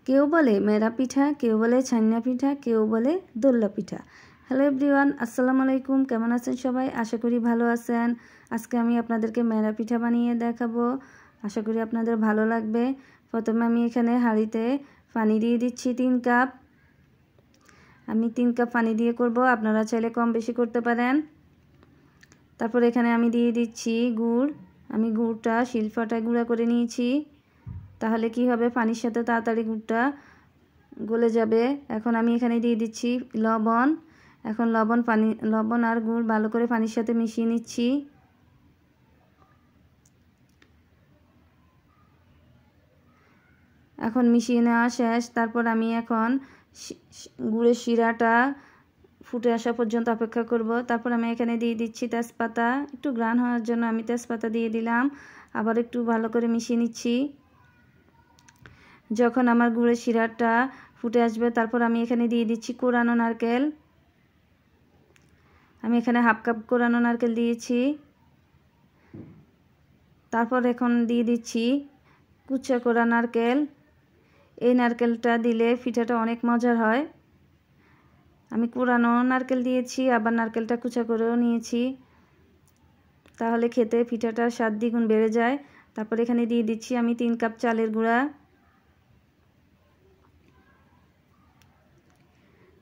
কেউ বলে মেরা পিঠা, কেউ বলে ছান্না পিঠা, কেউ বলে দোল্লা পিঠা। হ্যালো এভরিওয়ান, আসসালামু আলাইকুম। কেমন আছেন সবাই? আশা করি ভালো আছেন। আজকে আমি আপনাদেরকে মেরা পিঠা বানিয়ে দেখাবো। আশা করি আপনাদের ভালো লাগবে। প্রথমে আমি এখানে হাঁড়িতে পানি দিয়ে দিচ্ছি 3 কাপ। আমি 3 কাপ পানি দিয়ে করব, আপনারা চাইলে কম বেশি করতে পারেন। তারপর এখানে আমি দিয়ে দিচ্ছি গুড়। আমি গুড়টা শিলপাটায় গুঁড়া করে নিয়েছি, তাহলে কি হবে, পানির সাথে তাড়াতাড়ি গুড়টা গলে যাবে। এখন আমি এখানে দিয়ে দিচ্ছি লবণ। এখন লবণ আর গুড় ভালো করে পানির সাথে মিশিয়ে নিচ্ছি। এখন মিশিয়ে নেওয়া শেষ। তারপর আমি এখন গুড়ের শিরাটা ফুটে আসা পর্যন্ত অপেক্ষা করব। তারপর আমি এখানে দিয়ে দিচ্ছি তেজপাতা। একটু ঘ্রাণ হওয়ার জন্য আমি তেজপাতা দিয়ে দিলাম। আবার একটু ভালো করে মিশিয়ে নিচ্ছি। যখন আমার গুড়ের শিরাটা ফুটে আসবে, তারপর আমি এখানে দিয়ে দিচ্ছি কোরানো নারকেল। আমি এখানে হাফ কাপ কোরানো নারকেল দিয়েছি। তারপর এখন দিয়ে দিচ্ছি কুচা করা নারকেল। এই নারকেলটা দিলে পিঠাটা অনেক মজার হয়। আমি কোরানো নারকেল দিয়েছি, আবার নারকেলটা কুচা করেও নিয়েছি, তাহলে খেতে পিঠাটার স্বাদ দ্বিগুণ বেড়ে যায়। তারপর এখানে দিয়ে দিচ্ছি আমি 3 কাপ চালের গুঁড়া।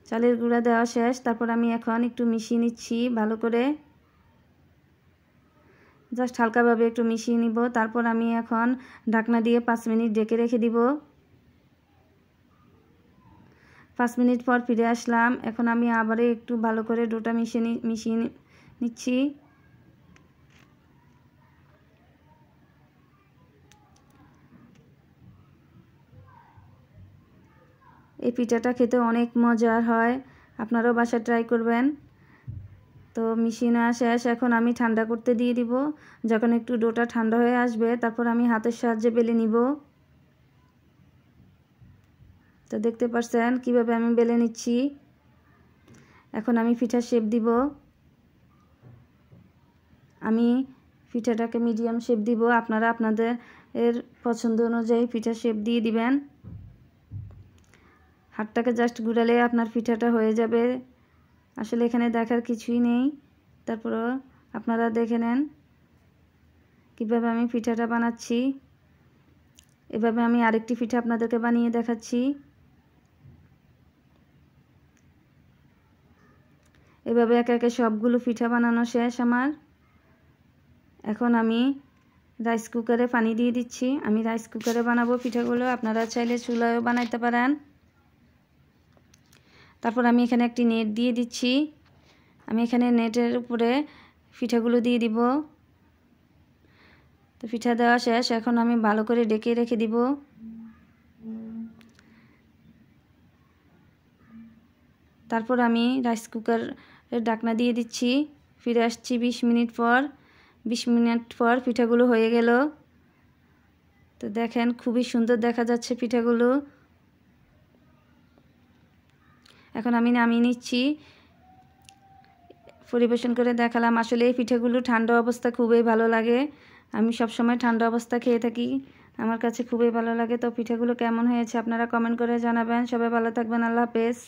চালের গুঁড়া দেওয়া শেষ। তারপর আমি এখন একটু মিশিয়ে নিচ্ছি ভালো করে, জাস্ট হালকাভাবে একটু মিশিয়ে নিব। তারপর আমি এখন ঢাকনা দিয়ে 5 মিনিট ঢেকে রেখে দিব। 5 মিনিট পর ফিরে আসলাম। এখন আমি আবারও একটু ভালো করে ডোটা মিশিয়ে নিচ্ছি। এই পিঠাটা খেতে অনেক মজার হয়, আপনারাও বাসায় ট্রাই করবেন। তো মিশিয়ে নেওয়া শেষ। এখন আমি ঠান্ডা করতে দিয়ে দিব। যখন একটু ডোটা ঠান্ডা হয়ে আসবে, তারপর আমি হাতের সাহায্যে বেলে নিব। তো দেখতে পাচ্ছেন কিভাবে আমি বেলে নিচ্ছি। এখন আমি পিঠার শেপ দিব। আমি পিঠাটাকে মিডিয়াম শেপ দিব। আপনারা আপনাদের পছন্দ অনুযায়ী পিঠার শেপ দিয়ে দিবেন। হাতটাকে জাস্ট ঘুরালে আপনার পিঠাটা হয়ে যাবে। আসলে এখানে দেখার কিছুই নেই, তারপরও আপনারা দেখে নেন কিভাবে আমি পিঠাটা বানাচ্ছি। এভাবে আমি আরেকটি পিঠা আপনাদেরকে বানিয়ে দেখাচ্ছি। এভাবে একে একে সবগুলো পিঠা বানানো শেষ আমার। এখন আমি রাইস কুকারে পানি দিয়ে দিচ্ছি। আমি রাইস কুকারে বানাবো পিঠাগুলো, আপনারা চাইলে চুলায়ও বানাইতে পারেন। তারপর আমি এখানে একটি নেট দিয়ে দিচ্ছি। আমি এখানে নেটের উপরে পিঠাগুলো দিয়ে দিব। তো পিঠা দেওয়া শেষ। এখন আমি ভালো করে ঢেকে রেখে দিব। তারপর আমি রাইস কুকারের ঢাকনা দিয়ে দিচ্ছি। ফিরে আসছি 20 মিনিট পর। 20 মিনিট পর পিঠাগুলো হয়ে গেল। তো দেখেন খুবই সুন্দর দেখা যাচ্ছে পিঠাগুলো। এখন আমি নামিয়ে নিচ্ছি, পরিবেশন করে দেখালাম। আসলে এই পিঠাগুলো ঠান্ডা অবস্থা খুবই ভালো লাগে। আমি সব সময় ঠান্ডা অবস্থা খেয়ে থাকি, আমার কাছে খুবই ভালো লাগে। তো পিঠাগুলো কেমন হয়েছে আপনারা কমেন্ট করে জানাবেন। সবাই ভালো থাকবেন। আল্লাহ হাফেজ।